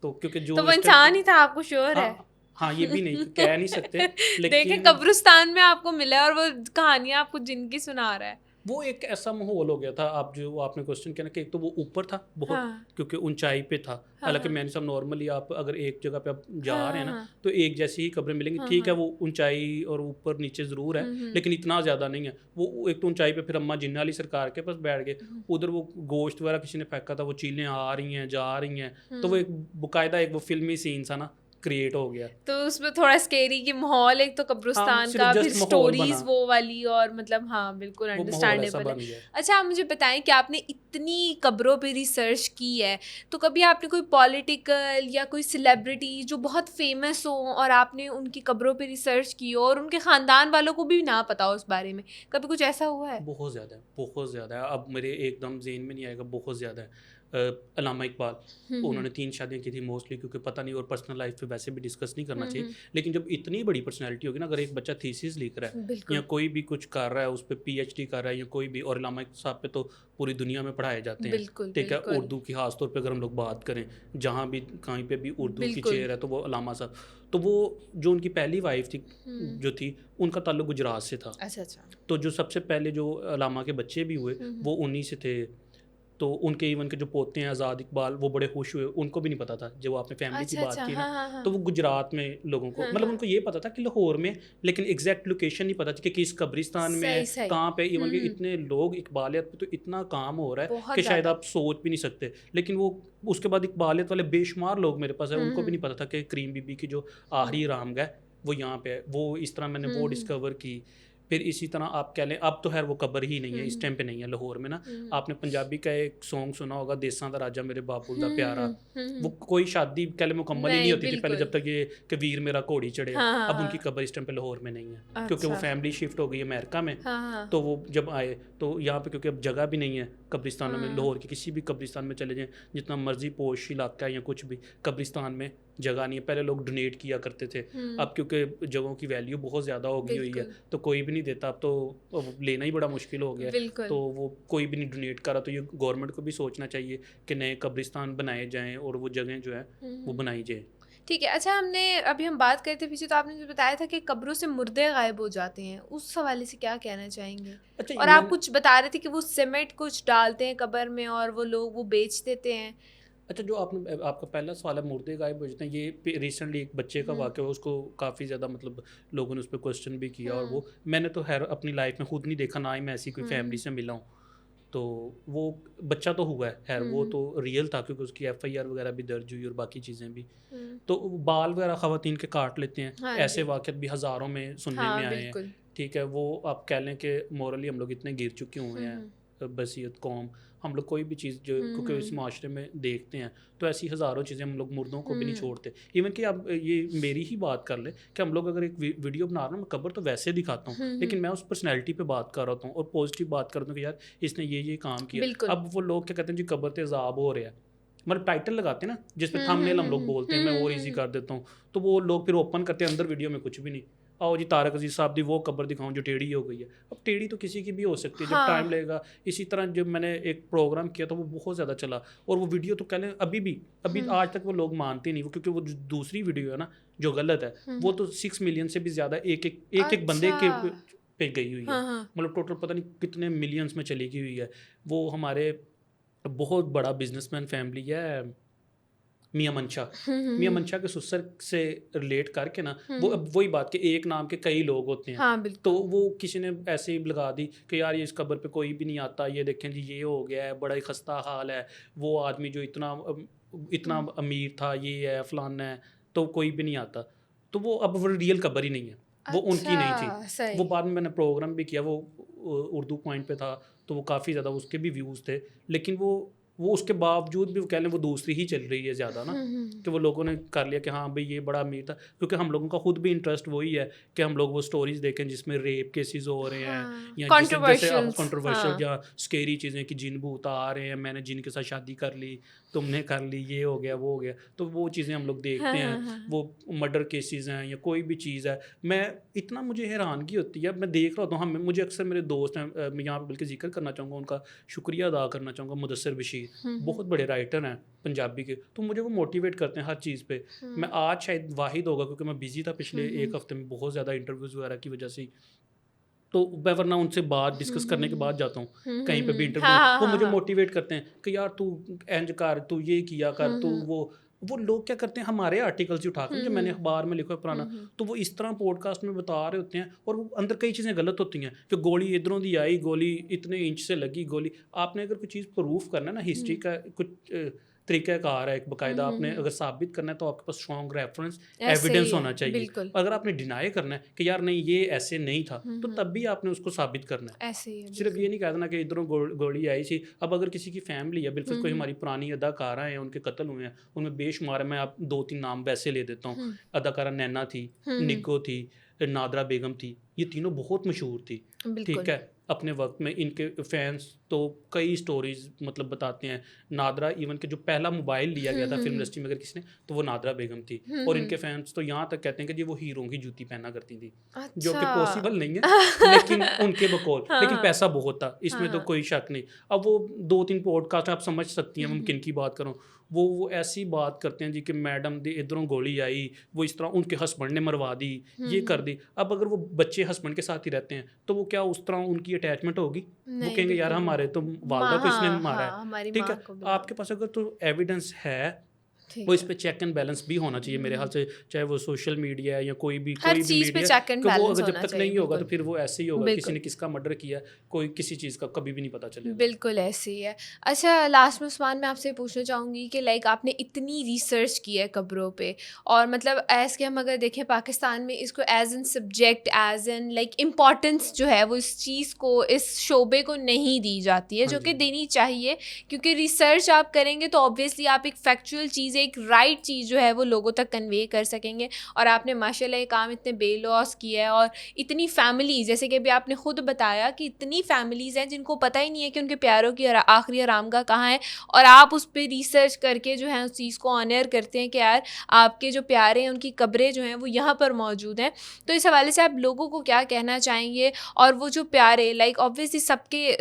تو کیونکہ جو تو وہ انسان ہی تھا, آپ کو شیور ہے؟ ہاں یہ بھی نہیں کہہ نہیں سکتے, دیکھیں لیکن قبرستان میں آپ کو ملا ہے اور وہ کہانیاں آپ کو جن کی سنا رہا ہے. وہ ایک ایسا ماحول ہو گیا تھا. آپ جو آپ نے کوشچن کیا نا کہ ایک تو وہ اوپر تھا بہت کیونکہ اونچائی پہ تھا, حالانکہ میں نے سب نارملی آپ اگر ایک جگہ پہ آپ جا رہے ہیں نا تو ایک جیسی ہی قبریں ملیں گی. ٹھیک ہے وہ اونچائی اور اوپر نیچے ضرور ہے لیکن اتنا زیادہ نہیں ہے. وہ ایک تو اونچائی پہ پھر اماں جناح علی سرکار کے پاس بیٹھ گئے, ادھر وہ گوشت وغیرہ کسی نے پھینکا تھا, وہ چیلیں آ رہی ہیں جا رہی ہیں, تو وہ ایک باقاعدہ ایک وہ فلمی سین سا نا کریٹ ہو گیا. تو اس میں تھوڑا اسکیری کی ماحول, ایک تو قبرستان کا, پھر اسٹوریز وہ والی, اور مطلب ہاں بالکل انڈرسٹینڈیبل ہے. اچھا آپ مجھے بتائیں کہ آپ نے اتنی قبروں پہ ریسرچ کی ہے تو کبھی آپ نے کوئی پولیٹیکل یا کوئی سیلیبریٹی جو بہت فیمس ہو اور آپ نے ان کی قبروں پہ ریسرچ کی ہو اور ان کے خاندان والوں کو بھی نہ پتا ہو اس بارے میں, کبھی کچھ ایسا ہوا ہے؟ بہت زیادہ بہت زیادہ ہے. اب میرے ایک دم ذہن میں نہیں آئے گا, بہت زیادہ ہے. علامہ اقبال, انہوں نے 3 شادیاں کی تھی موسٹلی, کیونکہ پتہ نہیں اور پرسنل لائف پہ ویسے بھی ڈسکس نہیں کرنا چاہیے. لیکن جب اتنی بڑی پرسنالٹی ہوگی نا, اگر ایک بچہ تھیسس لکھ رہا ہے یا کوئی بھی کچھ کر رہا ہے اس پہ پی ایچ ڈی کر رہا ہے یا کوئی بھی, اور علامہ صاحب پہ تو پوری دنیا میں پڑھائے جاتے ہیں, ٹھیک ہے, اردو کی خاص طور پہ اگر ہم لوگ بات کریں جہاں بھی کہیں پہ بھی اردو کی چیئر ہے تو وہ علامہ صاحب. تو وہ جو ان کی پہلی وائف تھی جو تھی ان کا تعلق گجرات سے تھا. تو جو سب سے پہلے جو علامہ کے بچے بھی ہوئے وہ انہی سے تھے. تو ان کے ایون کے جو پوتے ہیں آزاد اقبال, وہ بڑے خوش ہوئے, ان کو بھی نہیں پتا تھا جب آپ نے فیملی کی بات کی نا, تو وہ گجرات میں لوگوں کو مطلب ان کو یہ پتا تھا کہ لاہور میں, لیکن ایگزیکٹ لوکیشن نہیں پتا تھی کہ کس قبرستان میں ہے کہاں پہ. ایون کہ اتنے لوگ اقبالیت پہ تو اتنا کام ہو رہا ہے کہ شاید آپ سوچ بھی نہیں سکتے. لیکن وہ اس کے بعد اقبالیت والے بے شمار لوگ میرے پاس ہیں, ان کو بھی نہیں پتا تھا کہ کریم بی بی کی جو آخری رامگاہ وہ یہاں پہ ہے. وہ اس طرح میں نے وہ ڈسکور کی. پھر اسی طرح آپ کہہ لیں اب تو خیر وہ قبر ہی نہیں ہے اس ٹائم پہ, نہیں ہے لاہور میں نا. آپ نے پنجابی کا ایک سانگ سنا ہوگا دیساں دا راجا میرے باپو دا پیارا, وہ کوئی شادی کہہ لیں مکمل ہی نہیں ہوتی تھی پہلے جب تک یہ کہ ویر میرا گھوڑی چڑھے. اب ان کی قبر اس ٹائم پہ لاہور میں نہیں ہے کیونکہ وہ فیملی شفٹ ہو گئی امریکہ میں. تو وہ جب آئے تو یہاں پہ کیونکہ اب جگہ بھی نہیں ہے قبرستانوں میں, لاہور کے کسی بھی قبرستان میں چلے جائیں جتنا مرضی پوش علاقہ ہے یا کچھ بھی, قبرستان میں جگہ نہیں ہے. پہلے لوگ ڈونیٹ کیا کرتے تھے, اب کیونکہ جگہوں کی ویلیو بہت زیادہ ہو گئی ہوئی ہے تو کوئی بھی نہیں دیتا. اب تو لینا ہی بڑا مشکل ہو گیا ہے, تو وہ کوئی بھی نہیں ڈونیٹ کرا. تو یہ گورنمنٹ کو بھی سوچنا چاہیے کہ نئے قبرستان بنائے جائیں اور وہ جگہیں جو ہے وہ بنائی جائیں. ٹھیک ہے. اچھا ابھی ہم بات کرتے پیچھے تو آپ نے جو بتایا تھا کہ قبروں سے مردے غائب ہو جاتے ہیں, اس حوالے سے کیا کہنا چاہیں گے؟ اور آپ کچھ بتا رہے تھے کہ وہ سیمنٹ کچھ ڈالتے ہیں قبر میں اور وہ لوگ وہ بیچ دیتے ہیں. اچھا جو آپ کا پہلا سوال ہے مردے غائب ہو جاتے ہیں, یہ ریسنٹلی ایک بچے کا واقعہ اس کو کافی زیادہ مطلب لوگوں نے اس پہ کوشچن بھی کیا, اور وہ میں نے تو خیر اپنی لائف میں خود نہیں دیکھا, نہ ہی میں ایسی کوئی فیملی سے ملا ہوں. تو وہ بچہ تو ہوا ہے خیر, وہ تو ریئل تھا کیونکہ اس کی ایف آئی آر وغیرہ بھی درج ہوئی اور باقی چیزیں بھی. تو بال وغیرہ خواتین کے کاٹ لیتے ہیں, ایسے واقعات بھی ہزاروں میں سننے میں آئے ہیں. ٹھیک ہے, وہ آپ کہہ لیں کہ مورلی ہم لوگ اتنے گر چکے ہوئے ہیں بصیرت قوم, ہم لوگ کوئی بھی چیز جو کیونکہ اس معاشرے میں دیکھتے ہیں تو ایسی ہزاروں چیزیں ہم لوگ مردوں کو بھی نہیں چھوڑتے. ایون کہ اب یہ میری ہی بات کر لیں کہ ہم لوگ اگر ایک ویڈیو بنا رہا ہوں, میں قبر تو ویسے دکھاتا ہوں لیکن میں اس پرسنالٹی پہ بات کر رہا ہوں اور پازیٹیو بات کرتا ہوں کہ یار اس نے یہ کام کیا. اب وہ لوگ کیا کہتے ہیں جی قبر پہ عذاب ہو رہا ہے, مطلب ٹائٹل لگاتے ہیں نا جس پہ تھمبنیل ہم لوگ بولتے ہیں, میں اور ایزی کر دیتا ہوں, تو وہ لوگ پھر اوپن کرتے ہیں اندر ویڈیو میں کچھ بھی نہیں. آؤ جی طارق عزیز صاحب دی وہ قبر دکھاؤں جو ٹیڑھی ہو گئی ہے. اب ٹیڑھی تو کسی کی بھی ہو سکتی ہے, جب ٹائم لگے گا. اسی طرح جب میں نے ایک پروگرام کیا تو وہ بہت زیادہ چلا, اور وہ ویڈیو تو کہہ لیں ابھی آج تک وہ لوگ مانتے نہیں, کیونکہ وہ دوسری ویڈیو ہے نا جو غلط ہے وہ تو 6 ملین سے بھی زیادہ ایک بندے کے پہ گئی ہوئی ہے, مطلب ٹوٹل پتہ نہیں کتنے ملینس میں چلی گئی ہوئی ہے. وہ ہمارے بہت بڑا بزنس مین فیملی ہے میاں منشا کے سسر سے ریلیٹ کر کے نا, وہ اب وہی بات کہ ایک نام کے کئی لوگ ہوتے ہیں, تو وہ کسی نے ایسے ہی لگا دی کہ یار یہ اس قبر پہ کوئی بھی نہیں آتا, یہ دیکھیں جی یہ ہو گیا ہے, بڑا ہی خستہ حال ہے, وہ آدمی جو اتنا امیر تھا یہ ہے فلانا ہے, تو کوئی بھی نہیں آتا. تو وہ اب وہ ریئل قبر ہی نہیں ہے, وہ ان کی نہیں تھی. وہ بعد میں نے پروگرام بھی کیا, وہ اردو پوائنٹ پہ تھا تو وہ کافی زیادہ اس کے بھی ویوز تھے, لیکن وہ وہ اس کے باوجود بھی وہ کہہ لیں وہ دوسری ہی چل رہی ہے زیادہ نا, کہ وہ لوگوں نے کر لیا کہ ہاں بھائی یہ بڑا امیر تھا, کیونکہ ہم لوگوں کا خود بھی انٹرسٹ وہی ہے کہ ہم لوگ وہ سٹوریز دیکھیں جس میں ریپ کیسز ہو رہے ہیں یا جیسے کنٹروورشل یا اسکیری چیزیں کہ جن بھوت آ رہے ہیں, میں نے جن کے ساتھ شادی کر لی, تم نے کر لی, یہ ہو گیا وہ ہو گیا, تو وہ چیزیں ہم لوگ دیکھتے ہیں. وہ مرڈر کیسز ہیں یا کوئی بھی چیز ہے, میں اتنا مجھے حیرانگی ہوتی ہے, میں دیکھ رہا ہوتا ہوں. مجھے اکثر میرے دوست ہیں, میں یہاں پہ بلکہ ذکر کرنا چاہوں گا, ان کا شکریہ ادا کرنا چاہوں گا, مدثر بشیر بہت بڑے رائٹر ہیں پنجابی کے, تو مجھے وہ موٹیویٹ کرتے ہیں ہر چیز پہ. میں آج شاید واحد ہوگا کیونکہ میں بزی تھا پچھلے ایک ہفتے میں بہت زیادہ انٹرویوز وغیرہ کی وجہ سے, تو میں ورنہ ان سے بات ڈسکس کرنے کے بعد جاتا ہوں کہیں پہ بھی انٹرویو, وہ مجھے موٹیویٹ کرتے ہیں کہ یار تو اینج کر, تو یہ کیا کر, تو وہ لوگ کیا کرتے ہیں ہمارے آرٹیکلس اٹھا کر جو میں نے اخبار میں لکھا ہے پرانا, تو وہ اس طرح پوڈ کاسٹ میں بتا رہے ہوتے ہیں, اور وہ اندر کئی چیزیں غلط ہوتی ہیں کہ گولی ادھروں دی آئی, گولی اتنے انچ سے لگی گولی. آپ نے اگر کوئی چیز پروف کرنا ہے نا, ہسٹری کا کچھ طریقہ کار ہے ایک باقاعدہ, آپ نے اگر ثابت کرنا ہے تو آپ کے پاس اسٹرانگ ریفرنس ایویڈنس ہونا چاہیے. اگر آپ نے ڈینائی کرنا ہے کہ یار نہیں یہ ایسے نہیں تھا, تو تب بھی آپ نے اس کو ثابت کرنا ہے. صرف یہ نہیں کہہ دینا کہ ادھروں گولی آئی تھی. اب اگر کسی کی فیملی ہے, بالکل کوئی ہماری پرانی اداکارہ ہیں, ان کے قتل ہوئے ہیں, ان میں بے شمار ہے, میں آپ 2-3 نام ویسے لے دیتا ہوں. اداکارہ نینا تھی, نگو تھی, نادرا بیگم تھی, یہ تینوں بہت مشہور تھی, ٹھیک ہے, اپنے وقت میں. ان کے فینس تو کئی سٹوریز مطلب بتاتے ہیں. نادرا ایون کہ جو پہلا موبائل لیا گیا تھا فلم انڈسٹری میں اگر کسی نے, تو وہ نادرا بیگم تھی, اور ان کے فینس تو یہاں تک کہتے ہیں کہ جی وہ ہیروں کی جوتی پہنا کرتی تھی, جو کہ پاسبل نہیں ہے لیکن ان کے بقول, لیکن پیسہ بہت تھا, اس میں تو کوئی شک نہیں. اب وہ 2-3 پوڈ کاسٹ آپ سمجھ سکتی ہیں میں کن کی بات کروں, وہ ایسی بات کرتے ہیں جی کہ میڈم دی ادھروں گولی آئی, وہ اس طرح ان کے ہسبینڈ نے مروا دی, یہ کر دی. اب اگر وہ بچے ہسبینڈ کے ساتھ ہی رہتے ہیں تو وہ کیا اس طرح ان کی اٹیچمنٹ ہوگی؟ وہ کہیں گے یار ہمارے تو والدہ کو اس نے مارا ہے, ٹھیک ہے. آپ کے پاس اگر تو ایویڈنس ہے, وہ اس پہ چیک اینڈ بیلنس بھی ہونا چاہیے میرے خیال سے, چاہے وہ سوشل میڈیا ہے یا کوئی بھی میڈیا, کہ وہ اگر جب تک نہیں ہوگا تو پھر وہ ایسے ہی ہوگا, کسی نے کس کا مرڈر کیا, کوئی کسی چیز کا کبھی بھی نہیں پتہ چلے. بالکل ایسے ہی ہے. اچھا لاسٹ میں عثمان میں آپ سے پوچھنا چاہوں گی کہ لائک آپ نے اتنی ریسرچ کی ہے قبروں پہ, اور مطلب ایز کہ ہم اگر دیکھیں پاکستان میں اس کو as an subject, as an like importance جو ہے وہ اس چیز کو, اس شعبے کو نہیں دی جاتی ہے, جو کہ دینی چاہیے, کیونکہ ریسرچ آپ کریں گے تو آبویسلی آپ ایک فیکچوئل چیز, ایک رائٹ چیز جو ہے وہ لوگوں تک کنوے کر سکیں گے. اور آپ نے ماشاء اللہ یہ کام اتنے بے لوس کیا ہے, اور اتنی فیملیز, جیسے کہ ابھی آپ نے خود بتایا کہ اتنی فیملیز ہیں جن کو پتہ ہی نہیں ہے کہ ان کے پیاروں کی آخری آرامگاہ کہاں ہے, اور آپ اس پہ ریسرچ کر کے جو ہے اس چیز کو آنر کرتے ہیں کہ یار آپ کے جو پیارے ہیں ان کی قبریں جو ہیں وہ یہاں پر موجود ہیں. تو اس حوالے سے آپ لوگوں کو کیا کہنا چاہیں گے؟ اور وہ جو پیارے لائک آبویسلی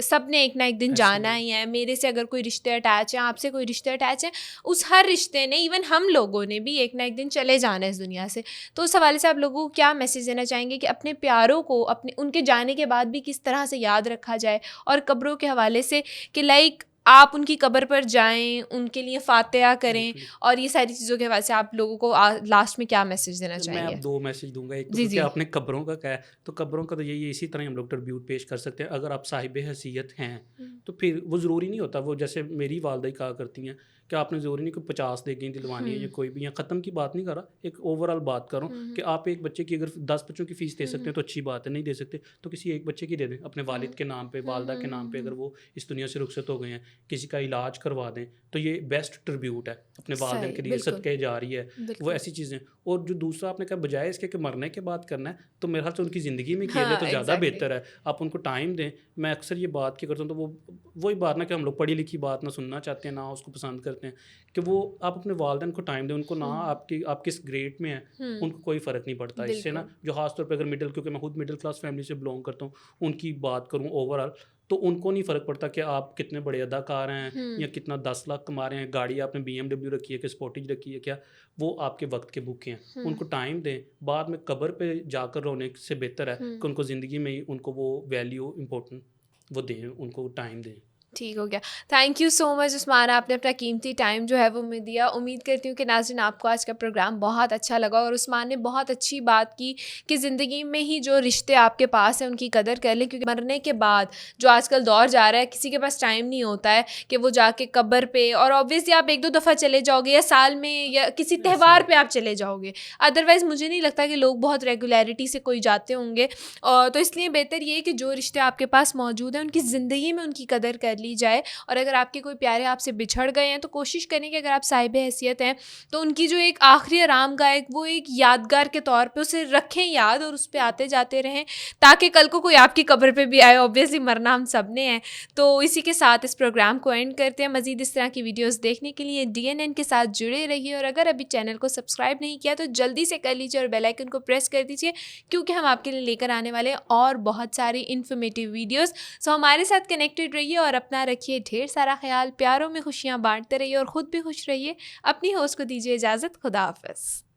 سب نے ایک نہ ایک دن جانا ہی ہے, میرے سے اگر کوئی رشتے اٹیچ ہیں, آپ سے کوئی رشتے اٹیچ ہیں, اس ہر رشتے نے, ایون ہم لوگوں نے بھی ایک نہ ایک دن چلے جانا ہے اس دنیا سے. تو اس حوالے سے آپ لوگوں کو کیا میسیج دینا چاہیں گے کہ اپنے پیاروں کو اپنے ان کے جانے کے بعد بھی کس طرح سے یاد رکھا جائے, اور قبروں کے حوالے سے کہ لائک آپ ان کی قبر پر جائیں, ان کے لیے فاتحہ کریں, اور یہ ساری چیزوں کے حوالے سے آپ لوگوں کو لاسٹ میں کیا میسیج دینا چاہیں گے؟ میں 2 میسیج دوں گا. ایک تو کہ آپ نے قبروں کا کہا ہے, تو قبروں کا تو یہی اسی طرح ہم لوگ ٹربیوٹ پیش کر سکتے ہیں. اگر آپ صاحب حیثیت ہیں تو پھر وہ ضروری نہیں ہوتا, وہ جیسے میری والدہ ہی کہا کرتی ہیں کہ آپ نے ضروری نہیں کہ 50 دے گئی دلوانی ہے یا کوئی بھی, یا ختم کی بات نہیں کر رہا, ایک اوور آل بات کروں کہ آپ ایک بچے کی اگر 10 بچوں کی فیس دے سکتے ہیں تو اچھی بات ہے, نہیں دے سکتے تو کسی ایک بچے کی دے دیں, اپنے والد کے نام پہ, والدہ کے نام پہ, اگر وہ اس دنیا سے رخصت ہو گئے ہیں, کسی کا علاج کروا دیں, تو یہ بیسٹ ٹربیوٹ ہے اپنے والدین کے لیے, صدقے جاری ہے, وہ ایسی چیزیں. اور جو دوسرا آپ نے کہا بجائے اس کے کہ مرنے کے بعد کرنا ہے, تو میرے خیال سے ان کی زندگی میں کیا جائے تو زیادہ بہتر ہے. آپ ان کو ٹائم دیں. میں اکثر یہ بات کیا کرتا ہوں, تو وہی بات نہ کہ ہم لوگ پڑھی لکھی بات نہ سننا چاہتے ہیں, نہ اس کو پسند کرتے ہیں, کہ وہ آپ اپنے والدین کو ٹائم دیں, ان کو نہ آپ کس گریڈ میں ہیں ان کو کوئی فرق نہیں پڑتا اس سے نا. جو خاص طور پہ اگر مڈل, کیونکہ میں خود مڈل کلاس فیملی سے بلانگ کرتا ہوں, ان کی بات کروں اوور آل, تو ان کو نہیں فرق پڑتا کہ آپ کتنے بڑے اداکار ہیں یا کتنا 10 لاکھ کما رہے ہیں, گاڑی آپ نے BMW رکھی ہے کہ اسپورٹیج رکھی ہے, کیا وہ آپ کے وقت کے بھوکے ہیں. ان کو ٹائم دیں. بعد میں قبر پہ جا کر رونے سے بہتر ہے کہ ان کو زندگی میں ہی ان کو وہ ویلیو امپورٹنٹ وہ دیں, ان کو ٹائم دیں. ٹھیک ہو گیا. تھینک یو سو مچ عثمان, آپ نے اپنا قیمتی ٹائم جو ہے وہ ہمیں دیا. امید کرتی ہوں کہ ناظرین آپ کو آج کا پروگرام بہت اچھا لگا, اور عثمان نے بہت اچھی بات کی کہ زندگی میں ہی جو رشتے آپ کے پاس ہیں ان کی قدر کر لیں, کیونکہ مرنے کے بعد جو آج کل دور جا رہا ہے, کسی کے پاس ٹائم نہیں ہوتا ہے کہ وہ جا کے قبر پہ, اور آبویسلی آپ 1-2 دفعہ چلے جاؤ گے, یا سال میں یا کسی تہوار پہ آپ چلے جاؤ گے, ادروائز مجھے نہیں لگتا کہ لوگ بہت ریگولیرٹی سے کوئی جاتے ہوں گے. تو اس لیے بہتر یہ ہے کہ جو رشتے آپ کے پاس موجود ہیں ان کی زندگی میں ان کی قدر کر لی جائے. اور اگر آپ کے کوئی پیارے آپ سے بچھڑ گئے ہیں تو کوشش کریں کہ اگر آپ صاحب حیثیت ہیں تو ان کی جو ایک آخری آرام گاہ وہ ایک یادگار کے طور پہ اسے رکھیں یاد, اور اس پہ آتے جاتے رہیں تاکہ کل کو کوئی آپ کی قبر پہ بھی آئے. اوبویسلی مرنا ہم سب نے ہے. تو اسی کے ساتھ اس پروگرام کو اینڈ کرتے ہیں. مزید اس طرح کی ویڈیوز دیکھنے کے لیے DNN کے ساتھ جڑے رہیے, اور اگر ابھی چینل کو سبسکرائب نہیں کیا تو جلدی سے کر لیجیے اور بیل آئیکن کو پریس کر دیجیے, کیونکہ ہم آپ کے لیے لے کر آنے والے اور بہت ساری انفارمیٹیو ویڈیوز. سو ہمارے ساتھ کنیکٹڈ رہیے اور اپنا رکھیے ڈھیر سارا خیال. پیاروں میں خوشیاں بانٹتے رہیے اور خود بھی خوش رہیے. اپنی ہوسٹ کو دیجیے اجازت. خدا حافظ.